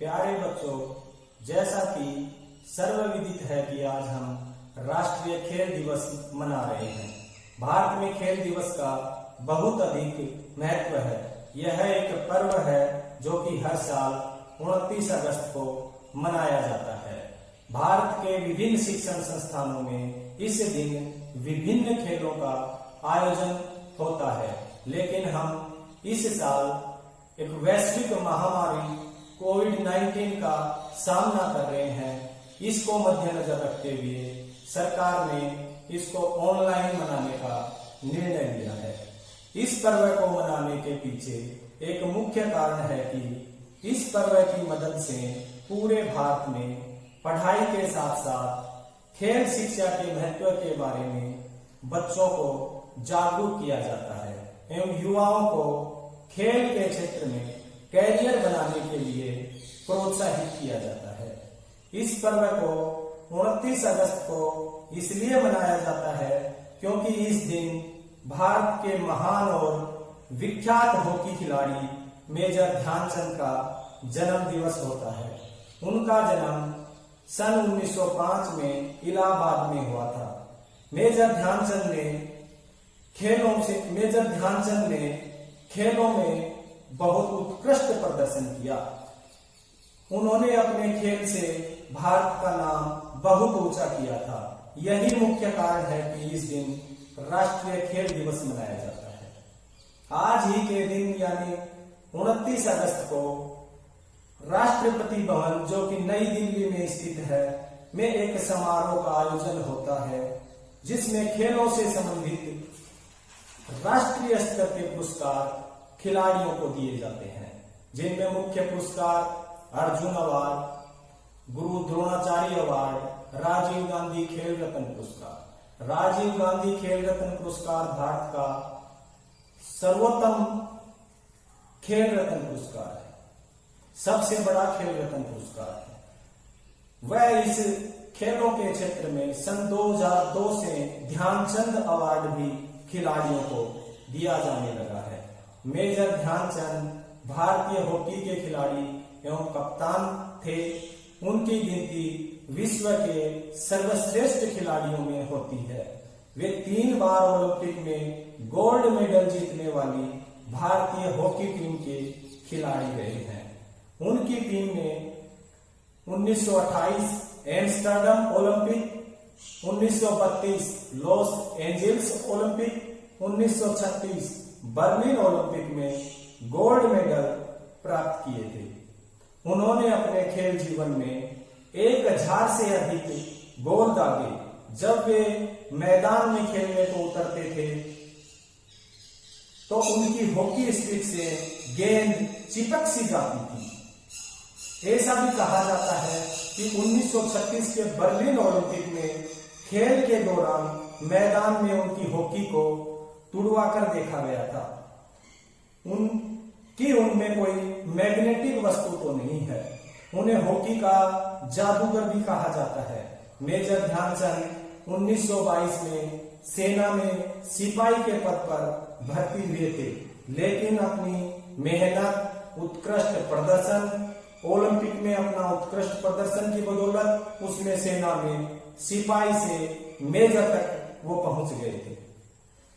प्यारे बच्चों, जैसा कि सर्वविदित है कि आज हम राष्ट्रीय खेल दिवस मना रहे हैं। भारत में खेल दिवस का बहुत अधिक महत्व है। यह एक पर्व है जो कि हर साल 29 अगस्त को मनाया जाता है। भारत के विभिन्न शिक्षण संस्थानों में इस दिन विभिन्न खेलों का आयोजन होता है, लेकिन हम इस साल एक वैश्विक महामारी कोविड-19 का सामना कर रहे हैं। इसको मद्देनजर रखते हुए सरकार ने इसको ऑनलाइन मनाने का निर्णय लिया है। इस पर्व को मनाने के पीछे एक मुख्य कारण है कि इस पर्व की मदद से पूरे भारत में पढ़ाई के साथ साथ खेल शिक्षा के महत्व के बारे में बच्चों को जागरूक किया जाता है एवं युवाओं को खेल के क्षेत्र में कैरियर बनाने के लिए प्रोत्साहित किया जाता है। इस पर्व को 29 अगस्त को इसलिए मनाया जाता है क्योंकि इस दिन भारत के महान और विख्यात हॉकी खिलाड़ी मेजर ध्यानचंद का जन्म दिवस होता है। उनका जन्म सन 1905 में इलाहाबाद में हुआ था। मेजर ध्यानचंद ने खेलों में बहुत उत्कृष्ट प्रदर्शन किया। उन्होंने अपने खेल से भारत का नाम बहुत ऊंचा किया था। यही मुख्य कारण है कि इस दिन राष्ट्रीय खेल दिवस मनाया जाता है। आज ही के दिन यानी 29 अगस्त को राष्ट्रपति भवन, जो कि नई दिल्ली में स्थित है, में एक समारोह का आयोजन होता है जिसमें खेलों से संबंधित राष्ट्रीय स्तर के पुरस्कार खिलाड़ियों को दिए जाते हैं, जिनमें मुख्य पुरस्कार अर्जुन अवार्ड, गुरु द्रोणाचार्य अवार्ड, राजीव गांधी खेल रत्न पुरस्कार। राजीव गांधी खेल रत्न पुरस्कार भारत का सर्वोत्तम खेल रत्न पुरस्कार है, सबसे बड़ा खेल रत्न पुरस्कार है। वह इस खेलों के क्षेत्र में सन 2002 से ध्यानचंद अवार्ड भी खिलाड़ियों को दिया जाने लगा है। मेजर ध्यानचंद भारतीय हॉकी के खिलाड़ी एवं कप्तान थे। उनकी गिनती विश्व के सर्वश्रेष्ठ खिलाड़ियों में होती है। वे 3 बार ओलंपिक में गोल्ड मेडल जीतने वाली भारतीय हॉकी टीम के खिलाड़ी रहे हैं। उनकी टीम ने 1928 Amsterdam Olympic, 1932 Los Angeles Olympic, 1936 Berlin Olympic में गोल्ड मेडल प्राप्त किए थे। उन्होंने अपने खेल जीवन में 1000 से अधिक गोल दागे। जब वे मैदान में खेलने को उतरते थे तो उनकी हॉकी स्टिक से गेंद चिपक सी जाती थी। ऐसा भी कहा जाता है कि 1936 के बर्लिन ओलंपिक में खेल के दौरान मैदान में उनकी हॉकी को तुड़वाकर देखा गया था। उनमें कोई मैग्नेटिक वस्तु तो नहीं है। उन्हें हॉकी का जादूगर भी कहा जाता है। मेजर ध्यानचंद 1922 में सेना में सिपाही के पद पर भर्ती हुए थे, लेकिन अपनी मेहनत, उत्कृष्ट प्रदर्शन, ओलंपिक में अपना उत्कृष्ट प्रदर्शन की बदौलत उसमें सेना में सिपाही से मेजर तक वो पहुंच गए थे।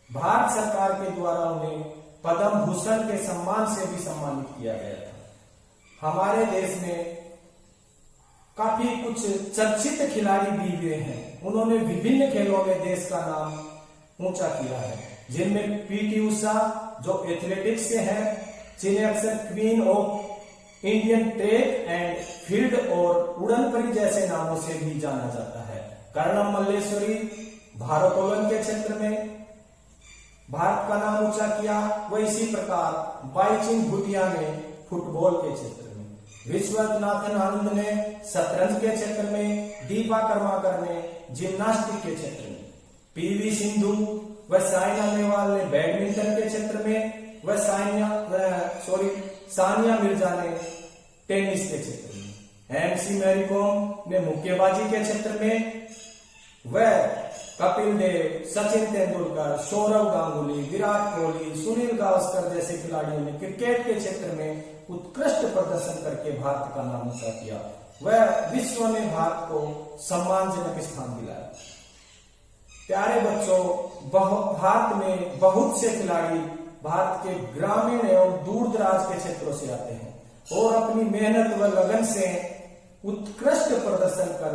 भारत सरकार के द्वारा उन्हें पद्म भूषण के सम्मान से भी सम्मानित किया गया था। हमारे देश में काफी कुछ चर्चित खिलाड़ी भी हुए हैं। उन्होंने विभिन्न खेलों में देश का नाम ऊंचा किया है, जिनमें पीटी उषा जो एथलेटिक्स से है, जिन्हें अक्सर queen of Indian track and field और उड़न परी जैसे नामों से भी जाना जाता है। कर्णम मल्लेश्वरी भारोत्तोलन के क्षेत्र में भारत का नाम ऊंचा किया। वह इसी प्रकार बाईचुंग भूटिया ने फुटबॉल के क्षेत्र में, विश्वनाथन आनंद ने शतरंज के क्षेत्र में, दीपा कर्माकर ने जिम्नास्टिक के क्षेत्र में, पीवी सिंधु व साइना नेहवाल ने बैडमिंटन के क्षेत्र में, व सानिया मिर्जा ने टेनिस के क्षेत्र में, एमसी मैरी कॉम ने मुक्केबाजी के क्षेत्र में, व कपिल देव, सचिन तेंदुलकर, सौरव गांगुली, विराट कोहली, सुनील गावस्कर जैसे खिलाड़ियों ने क्रिकेट के क्षेत्र में उत्कृष्ट प्रदर्शन करके भारत का नाम ऊंचा किया। वह विश्व में भारत को सम्मानजनक स्थान दिलाया। प्यारे बच्चों, भारत में बहुत से खिलाड़ी भारत के ग्रामीण एवं दूर दराज के क्षेत्रों से आते हैं और अपनी मेहनत व लगन से उत्कृष्ट प्रदर्शन कर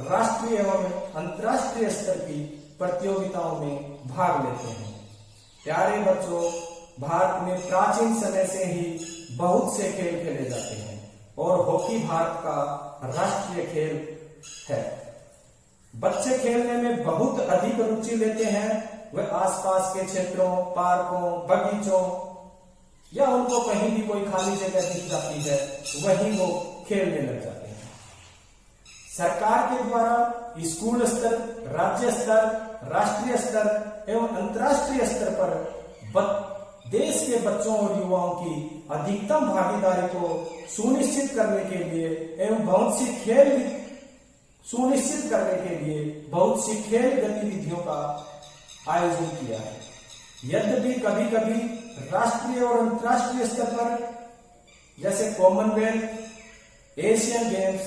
राष्ट्रीय एवं अंतर्राष्ट्रीय स्तर की प्रतियोगिताओं में भाग लेते हैं। प्यारे बच्चों, भारत में प्राचीन समय से ही बहुत से खेल खेले जाते हैं और हॉकी भारत का राष्ट्रीय खेल है। बच्चे खेलने में बहुत अधिक रुचि लेते हैं। वे आसपास के क्षेत्रों, पार्कों, बगीचों या उनको कहीं भी कोई खाली जगह दिख जाती है, वहीं वो खेलने लग जाते हैं। सरकार के द्वारा स्कूल स्तर, राज्य स्तर, राष्ट्रीय स्तर एवं अंतर्राष्ट्रीय स्तर पर देश के बच्चों और युवाओं की अधिकतम भागीदारी को सुनिश्चित करने के लिए एवं बहुत सी खेल सुनिश्चित करने के लिए बहुत सी खेल गतिविधियों का आयोजन किया है। यद्यपि कभी कभी राष्ट्रीय और अंतर्राष्ट्रीय स्तर पर जैसे Commonwealth, Asian games,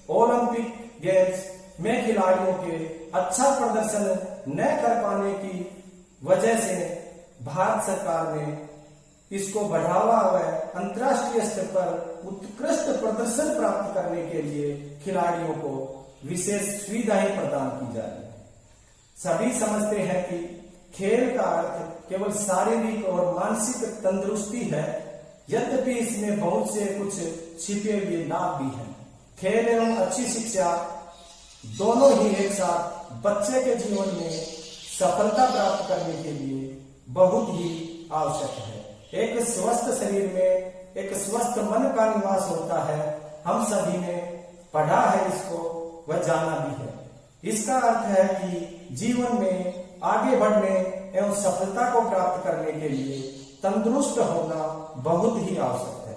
Olympic games में खिलाड़ियों के अच्छा प्रदर्शन न कर पाने की वजह से भारत सरकार ने इसको बढ़ावा व अंतर्राष्ट्रीय स्तर पर उत्कृष्ट प्रदर्शन प्राप्त करने के लिए खिलाड़ियों को विशेष सुविधाएं प्रदान की जा रही है। सभी समझते हैं कि खेल का अर्थ केवल शारीरिक और मानसिक तंदुरुस्ती है, यद्यपि इसमें बहुत से कुछ छिपे हुए लाभ भी हैं। खेल एवं अच्छी शिक्षा दोनों ही एक साथ बच्चे के जीवन में सफलता प्राप्त करने के लिए बहुत ही आवश्यक है। एक स्वस्थ शरीर में एक स्वस्थ मन का निवास होता है। हम सभी ने पढ़ा है इसको, वह जाना भी है। इसका अर्थ है कि जीवन में आगे बढ़ने एवं सफलता को प्राप्त करने के लिए तंदुरुस्त होना बहुत ही आवश्यक है।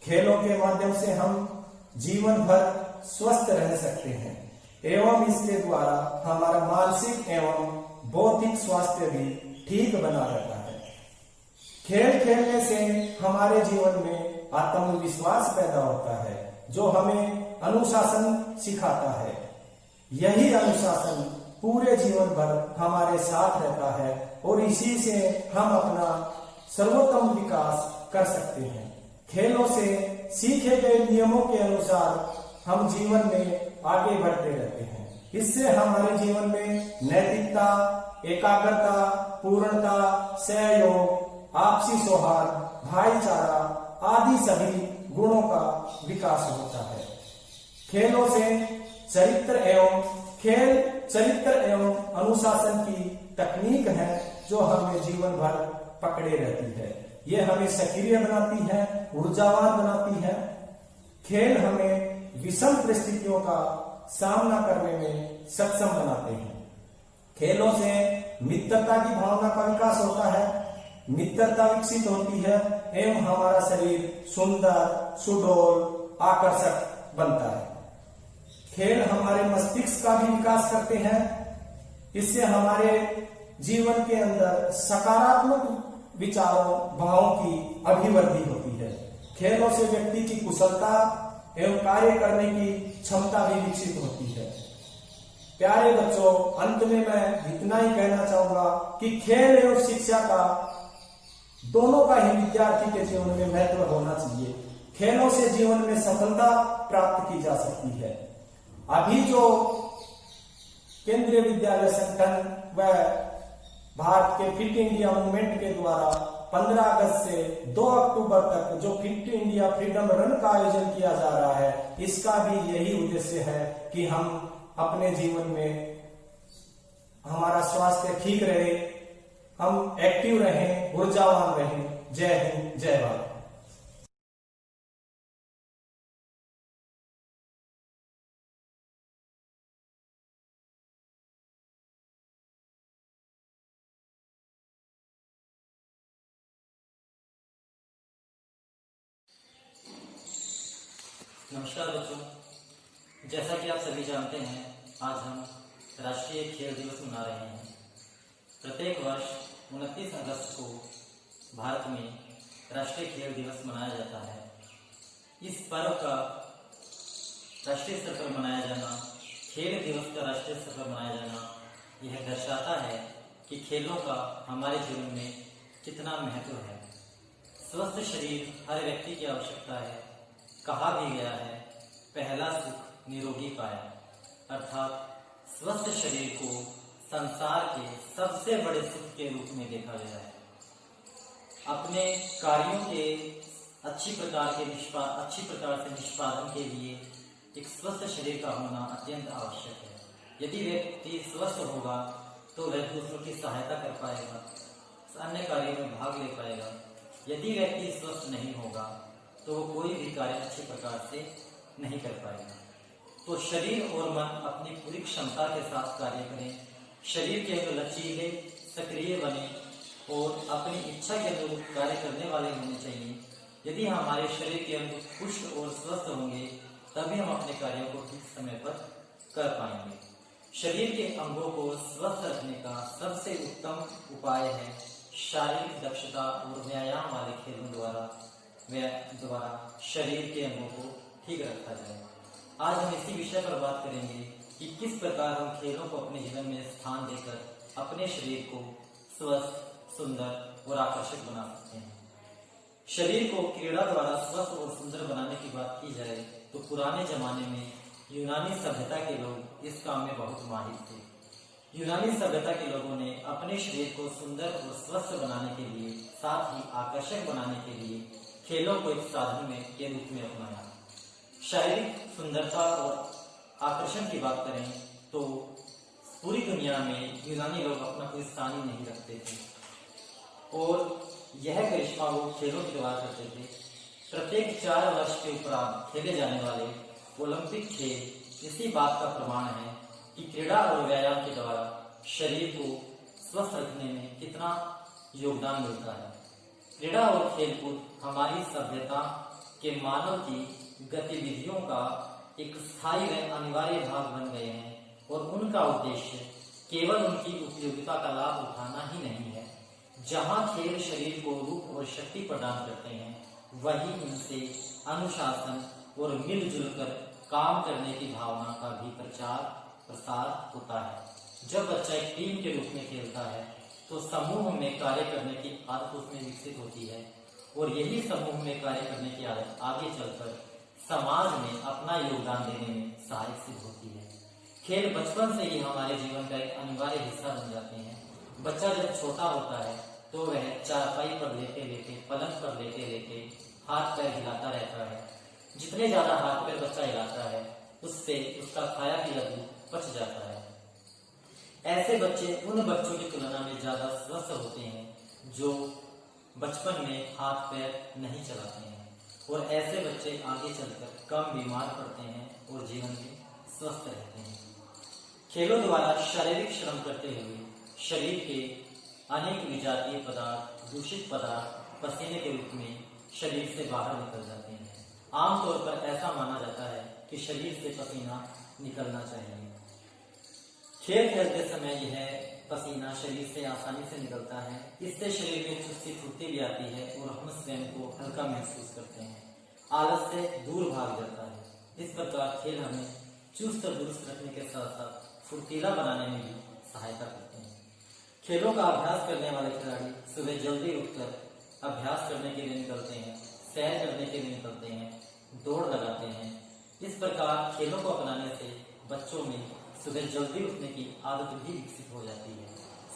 खेलों के माध्यम से हम जीवन भर स्वस्थ रह सकते हैं एवं इसके द्वारा हमारा मानसिक एवं बौद्धिक स्वास्थ्य भी ठीक बना रहता है। खेल खेलने से हमारे जीवन में आत्मविश्वास पैदा होता है, जो हमें अनुशासन सिखाता है। यही अनुशासन पूरे जीवन भर हमारे साथ रहता है और इसी से हम अपना सर्वोत्तम विकास कर सकते हैं। खेलों से सीखे गए नियमों के अनुसार हम जीवन में आगे बढ़ते रहते हैं। इससे हमारे जीवन में नैतिकता, एकाग्रता, पूर्णता, सहयोग, आपसी सौहार्द, भाईचारा आदि सभी गुणों का विकास होता है। खेलों से चरित्र एवं अनुशासन की तकनीक है जो हमें जीवन भर पकड़े रहती है। ये हमें सक्रिय बनाती है, ऊर्जावान बनाती है। खेल हमें विषम परिस्थितियों का सामना करने में सक्षम बनाते हैं। खेलों से मित्रता की भावना का विकास होता है, मित्रता विकसित होती है एवं हमारा शरीर सुंदर, सुडौल, आकर्षक बनता है। खेल हमारे मस्तिष्क का भी विकास करते हैं। इससे हमारे जीवन के अंदर सकारात्मक विचारों, भावों की अभिवृद्धि होती है। खेलों से व्यक्ति की कुशलता एवं कार्य करने की क्षमता भी विकसित होती है। प्यारे बच्चों, अंत में मैं इतना ही कहना चाहूंगा कि खेल एवं शिक्षा का दोनों का ही विद्यार्थी के जीवन में महत्व होना चाहिए। खेलों से जीवन में सफलता प्राप्त की जा सकती है। अभी जो केंद्रीय विद्यालय संगठन व भारत के फिट इंडिया मूवमेंट के द्वारा 15 अगस्त से 2 अक्टूबर तक जो फिट इंडिया फ्रीडम रन का आयोजन किया जा रहा है, इसका भी यही उद्देश्य है कि हम अपने जीवन में हमारा स्वास्थ्य ठीक रहे, हम एक्टिव रहें, ऊर्जावान रहें। जय हिंद, जय भारत। नमस्कार बच्चों, जैसा कि आप सभी जानते हैं, आज हम राष्ट्रीय खेल दिवस मना रहे हैं। प्रत्येक वर्ष 29 अगस्त को भारत में राष्ट्रीय खेल दिवस मनाया जाता है। इस पर्व का राष्ट्रीय स्तर पर मनाया जाना, खेल दिवस का राष्ट्रीय स्तर पर मनाया जाना, यह दर्शाता है कि खेलों का हमारे जीवन में कितना महत्व है। स्वस्थ शरीर हर व्यक्ति की आवश्यकता है। कहा भी गया है, पहला सुख निरोगी काया, अर्थात स्वस्थ शरीर को संसार के सबसे बड़े सुख के रूप में देखा गया है। अपने कार्यों के अच्छी प्रकार से निष्पादन के लिए एक स्वस्थ शरीर का होना अत्यंत आवश्यक है। यदि व्यक्ति स्वस्थ होगा तो वह दूसरों की सहायता कर पाएगा, अन्य कार्यों में भाग ले पाएगा। यदि व्यक्ति स्वस्थ नहीं होगा तो वो कोई भी कार्य अच्छी प्रकार से नहीं कर पाएगा। तो शरीर और मन अपनी पूरी क्षमता के साथ कार्य करें। शरीर के अंग लचीले, सक्रिय बने और अपनी इच्छा के अनुरूप कार्य करने वाले होने चाहिए। यदि हमारे शरीर के अंग पुष्ट और स्वस्थ होंगे तभी हम अपने कार्यों को ठीक समय पर कर पाएंगे। शरीर के अंगों को स्वस्थ रखने का सबसे उत्तम उपाय है शारीरिक दक्षता और व्यायाम वाले खेलों द्वारा शरीर के अंगों को ठीक रखा जाए। आज हम इसी विषय पर बात करेंगे कि किस प्रकार हम खेलों को अपने जीवन में स्थान देकर अपने शरीर को स्वस्थ, सुंदर और आकर्षक बना सकते हैं। शरीर को क्रीड़ा द्वारा स्वस्थ और सुंदर बनाने की बात की जाए तो पुराने जमाने में यूनानी सभ्यता के लोग इस काम में बहुत माहिर थे। यूनानी सभ्यता के लोगों ने अपने शरीर को सुंदर और स्वस्थ बनाने के लिए, साथ ही आकर्षक बनाने के लिए खेलों को एक साधन के रूप में अपनाया। शारीरिक सुंदरता और आकर्षण की बात करें तो पूरी दुनिया में यूनानी लोग अपना कोई स्थान ही नहीं रखते थे और यह करिश्मा वो खेलों के द्वारा करते थे। प्रत्येक 4 वर्ष के उपरांत खेले जाने वाले ओलंपिक खेल इसी बात का प्रमाण है कि क्रीड़ा और व्यायाम के द्वारा शरीर को स्वस्थ रखने में कितना योगदान मिलता है। क्रीड़ा और खेलकूद हमारी सभ्यता के मानव की गतिविधियों का एक स्थायी व अनिवार्य भाग बन गए हैं और उनका उद्देश्य केवल उनकी उपयोगिता का लाभ उठाना ही नहीं है। जहां खेल शरीर को रूप और शक्ति प्रदान करते हैं, वहीं इनसे अनुशासन और मिलजुल कर काम करने की भावना का भी प्रचार प्रसार होता है। जब बच्चा एक टीम के रूप में खेलता है तो समूह में कार्य करने की आदत उसमें विकसित होती है और यही समूह में कार्य करने की आदत आगे चलकर समाज में अपना योगदान देने में सहायक सिद्ध होती है। खेल बचपन से ही हमारे जीवन का एक अनिवार्य हिस्सा बन जाते हैं। बच्चा जब छोटा होता है तो वह चारपाई पर लेटे लेटे, पलंग पर लेटे लेटे हाथ पैर हिलाता रहता है। जितने ज्यादा हाथ पैर बच्चा हिलाता है उससे उसका खाया पिया भी पच जाता है। ऐसे बच्चे उन बच्चों की तुलना में ज्यादा स्वस्थ होते हैं जो बचपन में हाथ पैर नहीं चलाते हैं और ऐसे बच्चे आगे चलकर कम बीमार पड़ते हैं और जीवन में स्वस्थ रहते हैं। खेलों द्वारा शारीरिक श्रम करते हुए शरीर के अनेक विजातीय पदार्थ, दूषित पदार्थ पसीने के रूप में शरीर से बाहर निकल जाते हैं। आमतौर पर ऐसा माना जाता है कि शरीर से पसीना निकलना चाहिए। खेल खेलते समय यह पसीना शरीर से आसानी से निकलता है। इससे शरीर में चुस्ती फुर्ती भी आती है और हम स्वयं को हल्का महसूस करते हैं। आलस से दूर भाग जाता है। इस प्रकार खेल हमें चुस्त दुरुस्त रखने के साथ साथ फुर्तीला बनाने में भी सहायता करते हैं। खेलों का अभ्यास करने वाले खिलाड़ी सुबह जल्दी उठकर अभ्यास करने के लिए निकलते हैं, सैर करने के लिए निकलते हैं, दौड़ लगाते हैं। इस प्रकार खेलों को अपनाने से बच्चों में सुबह जल्दी उठने की आदत भी विकसित हो जाती है।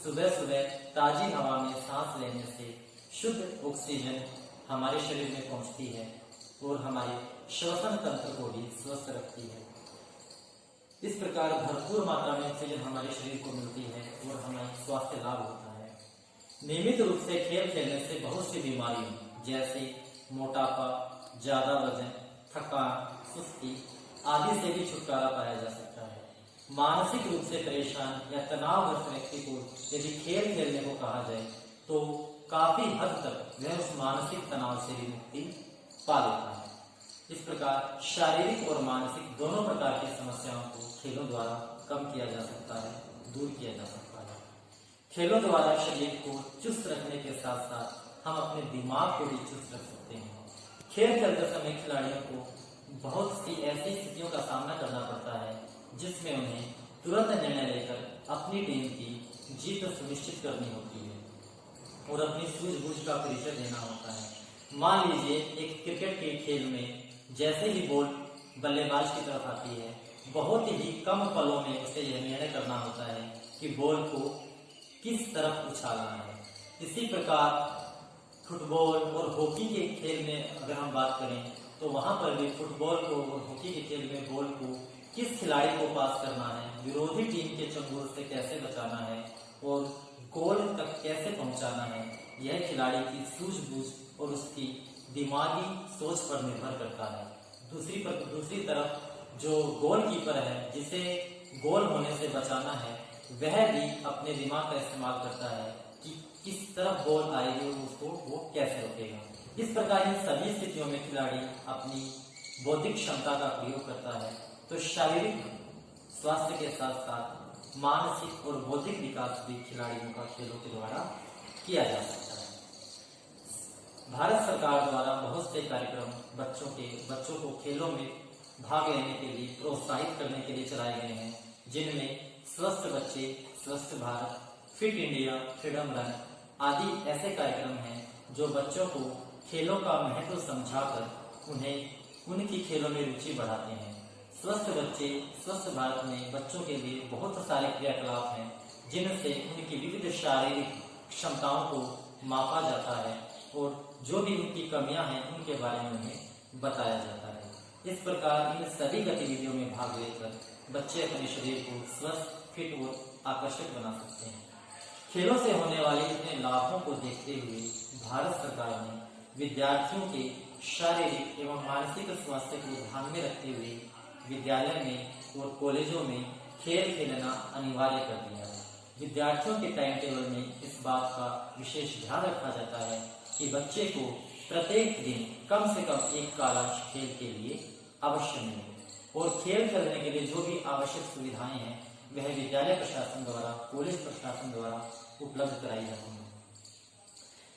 सुबह सुबह ताजी हवा में सांस लेने से शुद्ध ऑक्सीजन हमारे शरीर में पहुंचती है और हमारे श्वसन तंत्र को भी स्वस्थ रखती है। इस प्रकार भरपूर मात्रा में ऑक्सीजन हमारे शरीर को मिलती है और हमें स्वास्थ्य लाभ होता है। नियमित रूप से खेल खेलने से बहुत सी बीमारियों जैसे मोटापा, ज्यादा वजन, थकान, सुस्ती आदि से भी छुटकारा पाया जा सकता है। मानसिक रूप से परेशान या तनावग्रस्त व्यक्ति को यदि खेल खेलने को कहा जाए तो काफी हद तक वह उस मानसिक तनाव से भी मुक्ति पा लेता है। इस प्रकार शारीरिक और मानसिक दोनों प्रकार की समस्याओं को खेलों द्वारा कम किया जा सकता है, दूर किया जा सकता है। खेलों द्वारा शरीर को चुस्त रखने के साथ साथ हम अपने दिमाग को भी चुस्त रख सकते हैं। खेल खेलते समय खिलाड़ियों को बहुत सी ऐसी स्थितियों का सामना करना पड़ता है जिसमें उन्हें तुरंत निर्णय लेकर अपनी टीम की जीत सुनिश्चित करनी होती है और अपनी सूझबूझ का परिचय देना होता है। मान लीजिए एक क्रिकेट के खेल में जैसे ही बॉल बल्लेबाज की तरफ आती है, बहुत ही कम पलों में उसे यह निर्णय करना होता है कि बॉल को किस तरफ उछालना है। इसी प्रकार फुटबॉल और हॉकी के खेल में अगर हम बात करें तो वहां पर भी फुटबॉल को और हॉकी के खेल में बॉल को किस खिलाड़ी को पास करना है, विरोधी टीम के चंगुल से कैसे बचाना है और गोल तक कैसे पहुंचाना है, यह खिलाड़ी की सूझबूझ और उसकी दिमागी सोच पर निर्भर करता है। दूसरी तरफ जो गोलकीपर है, जिसे गोल होने से बचाना है, वह भी अपने दिमाग का इस्तेमाल करता है कि किस तरफ बॉल आएगी और उसको वो कैसे रोकेगा। इस प्रकार इन सभी स्थितियों में खिलाड़ी अपनी बौद्धिक क्षमता का प्रयोग करता है। तो शारीरिक स्वास्थ्य के साथ साथ मानसिक और बौद्धिक विकास भी खिलाड़ियों का खेलों के द्वारा किया जा सकता है। भारत सरकार द्वारा बहुत से कार्यक्रम बच्चों को खेलों में भाग लेने के लिए प्रोत्साहित करने के लिए चलाए गए हैं, जिनमें स्वस्थ बच्चे स्वस्थ Bharat, fit India, freedom run आदि ऐसे कार्यक्रम हैं जो बच्चों को खेलों का महत्व समझाकर उन्हें उनकी खेलों में रुचि बढ़ाते हैं। स्वस्थ बच्चे स्वस्थ भारत में बच्चों के लिए बहुत सारे क्रियाकलाप हैं जिनसे उनकी विविध शारीरिक क्षमताओं को मापा जाता है और जो भी उनकी कमियां हैं उनके बारे में उन्हें बताया जाता है। इस प्रकार इन सभी गतिविधियों में भाग लेकर बच्चे अपने शरीर को स्वस्थ, फिट और आकर्षक बना सकते हैं। खेलों से होने वाले इतने लाभों को देखते हुए भारत सरकार ने विद्यार्थियों के शारीरिक एवं मानसिक स्वास्थ्य को ध्यान में रखते हुए विद्यालय में और कॉलेजों में खेल खेलना अनिवार्य कर दिया है। विद्यार्थियों के टाइम टेबल में इस बात का विशेष ध्यान रखा जाता है कि बच्चे को प्रत्येक दिन कम से कम एक कालांश खेल के लिए अवश्य मिले और खेल खेलने के लिए जो भी आवश्यक सुविधाएं हैं वह विद्यालय प्रशासन द्वारा, कॉलेज प्रशासन द्वारा उपलब्ध कराई जाती है।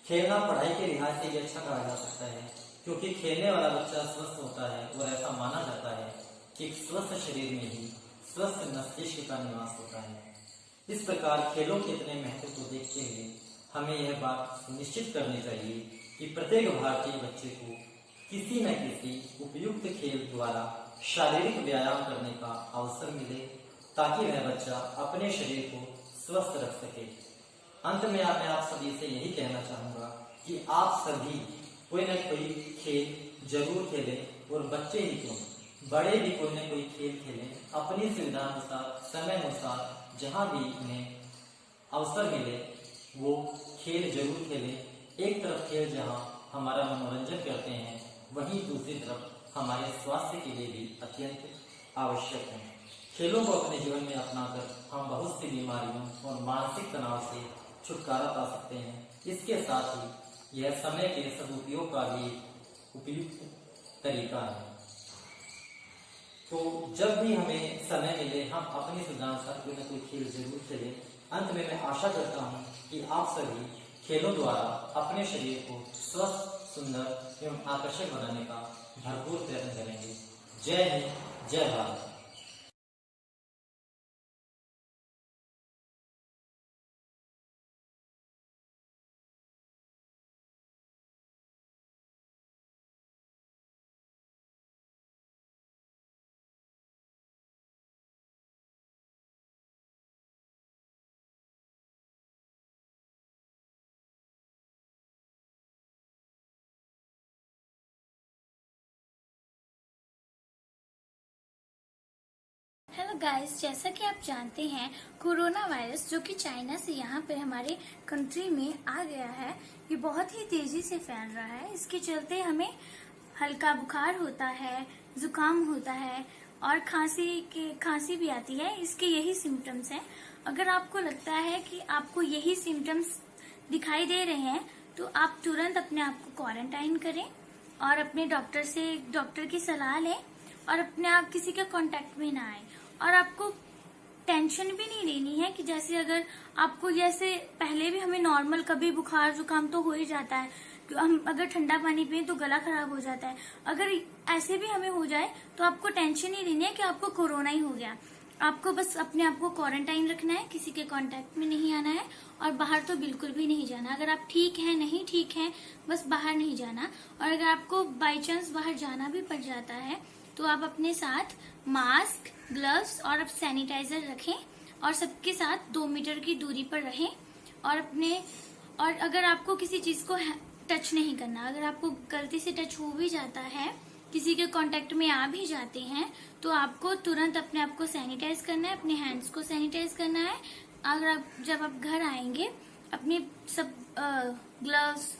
खेलना पढ़ाई के लिहाज से भी अच्छा कहा जा सकता है, क्योंकि खेलने वाला बच्चा स्वस्थ होता है और ऐसा माना जाता है कि स्वस्थ शरीर में ही स्वस्थ मस्तिष्क का निवास होता है। इस प्रकार खेलों के इतने महत्व को देखते हुए हमें यह बात सुनिश्चित करनी चाहिए कि प्रत्येक भारतीय बच्चे को किसी न किसी उपयुक्त खेल द्वारा शारीरिक व्यायाम करने का अवसर मिले, ताकि वह बच्चा अपने शरीर को स्वस्थ रख सके। अंत में मैं आप सभी से यही कहना चाहूंगा कि आप सभी कोई न कोई खेल जरूर खेलें और बच्चे ही क्यों, बड़े भी कोई न कोई खेल खेलें। अपनी सुविधा अनुसार, समय अनुसार जहां भी उन्हें अवसर मिले वो खेल जरूर खेलें। एक तरफ खेल जहां हमारा मनोरंजन करते हैं, वहीं दूसरी तरफ हमारे स्वास्थ्य के लिए भी अत्यंत आवश्यक है। खेलों को अपने जीवन में अपनाकर हम बहुत सी बीमारियों और मानसिक तनाव से छुटकारा पा सकते हैं। इसके साथ ही यह समय के सदुपयोग का भी उपयुक्त तरीका है। तो जब भी हमें समय मिले हम अपनी सुविधानुसार कोई न कोई खेल जरूर खेलें। अंत में मैं आशा करता हूँ कि आप सभी खेलों द्वारा अपने शरीर को स्वस्थ, सुंदर एवं आकर्षक बनाने का भरपूर प्रयत्न करेंगे। जय हिंद, जय भारत। हेलो गाइस, जैसा कि आप जानते हैं कोरोना वायरस जो कि चाइना से यहाँ पे हमारे कंट्री में आ गया है, ये बहुत ही तेजी से फैल रहा है। इसके चलते हमें हल्का बुखार होता है, जुकाम होता है और खांसी भी आती है। इसके यही सिम्टम्स हैं। अगर आपको लगता है कि आपको यही सिम्टम्स दिखाई दे रहे हैं तो आप तुरंत अपने आप को क्वारंटाइन करें और अपने डॉक्टर की सलाह लें और अपने आप किसी के कांटेक्ट में ना आए। और आपको टेंशन भी नहीं लेनी है कि जैसे अगर आपको जैसे पहले भी हमें नॉर्मल कभी बुखार जुकाम तो हो ही जाता है, हम अगर ठंडा पानी पिए तो गला खराब हो जाता है। अगर ऐसे भी हमें हो जाए तो आपको टेंशन नहीं लेनी है कि आपको कोरोना ही हो गया। आपको बस अपने आप को क्वारंटाइन रखना है, किसी के कांटेक्ट में नहीं आना है और बाहर तो बिल्कुल भी नहीं जाना। अगर आप ठीक हैं नहीं ठीक हैं बस बाहर नहीं जाना। और अगर आपको बाई चांस बाहर जाना भी पड़ जाता है तो आप अपने साथ मास्क, ग्लव्स और अब सैनिटाइजर रखें और सबके साथ 2 मीटर की दूरी पर रहें। और अगर आपको किसी चीज को टच नहीं करना, अगर आपको गलती से टच हो भी जाता है, किसी के कांटेक्ट में आ भी जाते हैं तो आपको तुरंत अपने आप को सैनिटाइज करना है, अपने हैंड्स को सैनिटाइज करना है। अगर जब आप घर आएंगे अपने सब ग्लव्स,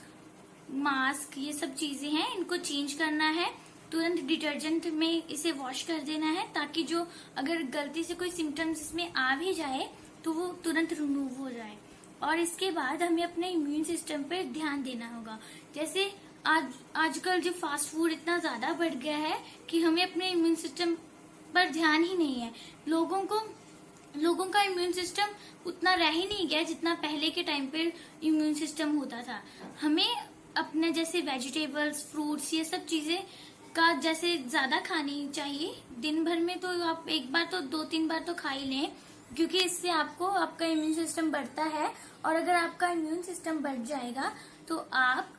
मास्क, ये सब चीजें हैं इनको चेंज करना है, तुरंत डिटर्जेंट में इसे वॉश कर देना है ताकि जो अगर गलती से कोई सिम्टम्स इसमें आ भी जाए तो वो तुरंत रिमूव हो जाए। और इसके बाद हमें अपने इम्यून सिस्टम पर ध्यान देना होगा। जैसे आजकल जो फास्ट फूड इतना ज्यादा बढ़ गया है कि हमें अपने इम्यून सिस्टम पर ध्यान ही नहीं है। लोगों का इम्यून सिस्टम उतना रह ही नहीं गया जितना पहले के टाइम पे इम्यून सिस्टम होता था। हमें अपने जैसे वेजिटेबल्स, फ्रूट्स, ये सब चीजें का जैसे ज्यादा खानी चाहिए। दिन भर में तो आप एक बार तो 2-3 बार तो खा ही लें, क्योंकि इससे आपका इम्यून सिस्टम बढ़ता है। और अगर आपका इम्यून सिस्टम बढ़ जाएगा तो आप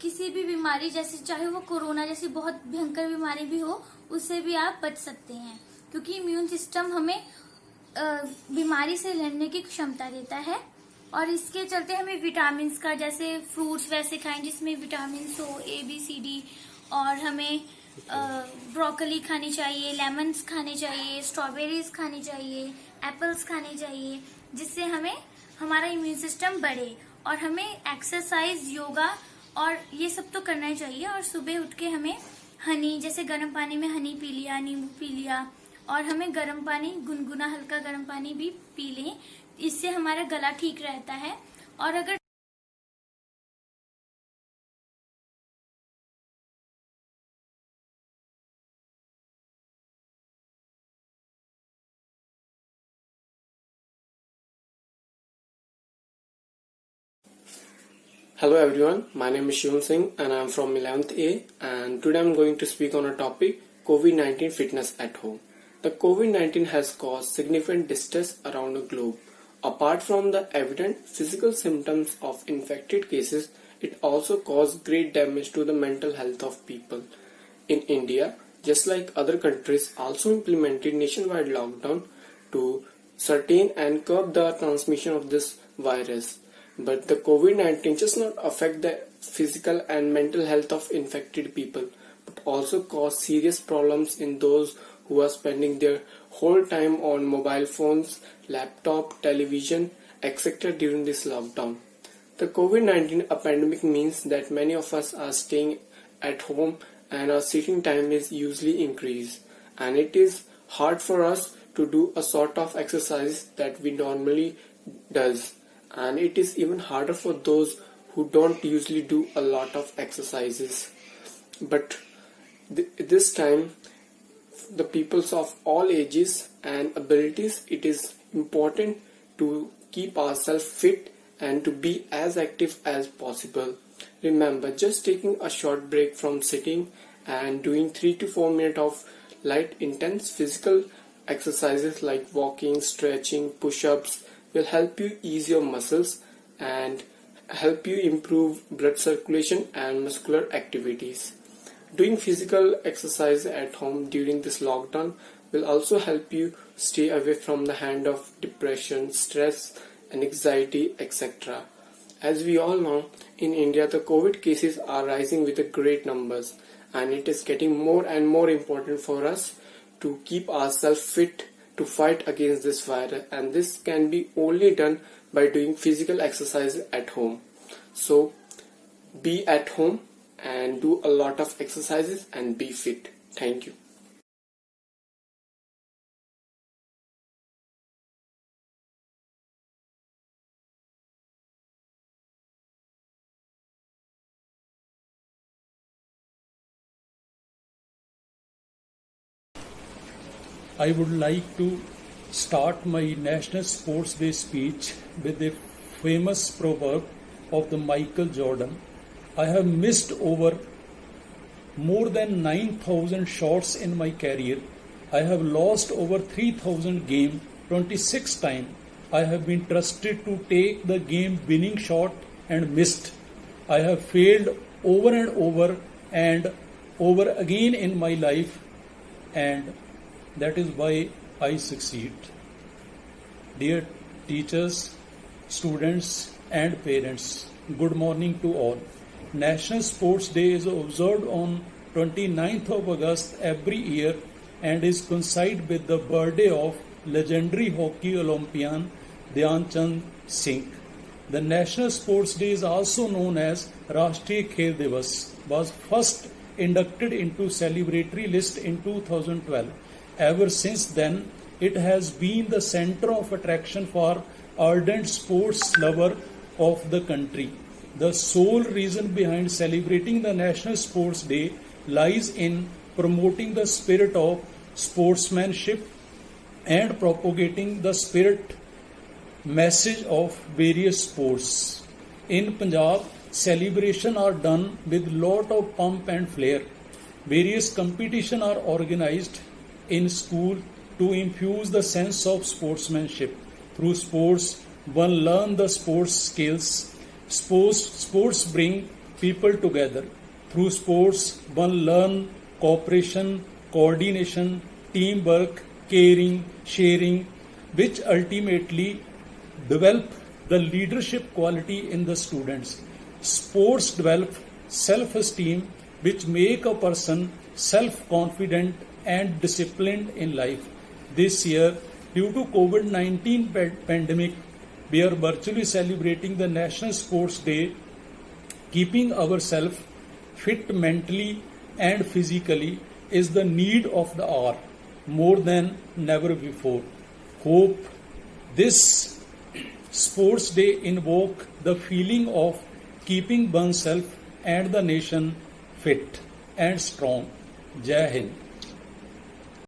किसी भी बीमारी, जैसे चाहे वो कोरोना जैसी बहुत भयंकर बीमारी भी हो, उससे भी आप बच सकते हैं। क्योंकि इम्यून सिस्टम हमें बीमारी से लड़ने की क्षमता देता है। और इसके चलते हमें विटामिन का, जैसे फ्रूट्स वैसे खाएं जिसमें विटामिन हो, A, B, C, D। और हमें ब्रोकली खानी चाहिए, लेमन्स खाने चाहिए, स्ट्रॉबेरीज खानी चाहिए, एप्पल्स खाने चाहिए, जिससे हमारा इम्यून सिस्टम बढ़े। और हमें एक्सरसाइज, योगा और ये सब तो करना ही चाहिए। और सुबह उठ के हमें हनी, जैसे गर्म पानी में हनी पी लिया, नींबू पी लिया, और हमें गर्म पानी, गुनगुना हल्का गर्म पानी भी पी लें। इससे हमारा गला ठीक रहता है। और अगर Hello everyone, my name is Shivam Singh and I am from 11th A, and today I am going to speak on a topic, COVID-19 fitness at home. The COVID-19 has caused significant distress around the globe. Apart from the evident physical symptoms of infected cases, it also caused great damage to the mental health of people. In India, just like other countries, also implemented nationwide lockdown to certain and curb the transmission of this virus. But the COVID-19 does not affect the physical and mental health of infected people, but also cause serious problems in those who are spending their whole time on mobile phones, laptop, television, etc. during this lockdown. The COVID-19 pandemic means that many of us are staying at home and our sitting time is usually increased, and it is hard for us to do a sort of exercise that we normally does. And it is even harder for those who don't usually do a lot of exercises. But this time, the peoples of all ages and abilities, it is important to keep ourselves fit and to be as active as possible. Remember, just taking a short break from sitting and doing 3 to 4 minutes of light intense physical exercises like walking, stretching, push-ups will help you ease your muscles and help you improve blood circulation and muscular activities. Doing physical exercise at home during this lockdown will also help you stay away from the hand of depression, stress, and anxiety, etc. As we all know, in India the COVID cases are rising with a great numbers, and it is getting more and more important for us to keep ourselves fit to fight against this virus, and this can be only done by doing physical exercise at home. So be at home and do a lot of exercises and be fit. Thank you. I would like to start my National Sports Day speech with a famous proverb of the Michael Jordan. I have missed over more than 9,000 shots in my career. I have lost over 3,000 games 26 times. I have been trusted to take the game winning shot and missed. I have failed over and over again in my life, and that is why I succeed. Dear teachers, students and parents, good morning to all. National Sports Day is observed on 29th of August every year and is coincide with the birthday of legendary hockey Olympian Dhyan Chand Singh. The National Sports Day is also known as Rashtriya Khel Divas, was first inducted into celebratory list in 2012. Ever since then, it has been the center of attraction for ardent sports lover of the country. The sole reason behind celebrating the National Sports Day lies in promoting the spirit of sportsmanship and propagating the spirit message of various sports. In Punjab, celebration are done with lot of pomp and flair. Various competition are organized in school to infuse the sense of sportsmanship. Through sports, one learn the sports skills. Sports bring people together. Through sports, one learn cooperation, coordination, teamwork, caring, sharing, which ultimately develop the leadership quality in the students. Sports develop self-esteem, which make a person self-confident and disciplined in life. This year, due to COVID-19 pandemic, we are virtually celebrating the National Sports Day, keeping ourselves fit mentally and physically is the need of the hour, more than never before. Hope this Sports Day invoke the feeling of keeping oneself and the nation fit and strong. Jai Hind.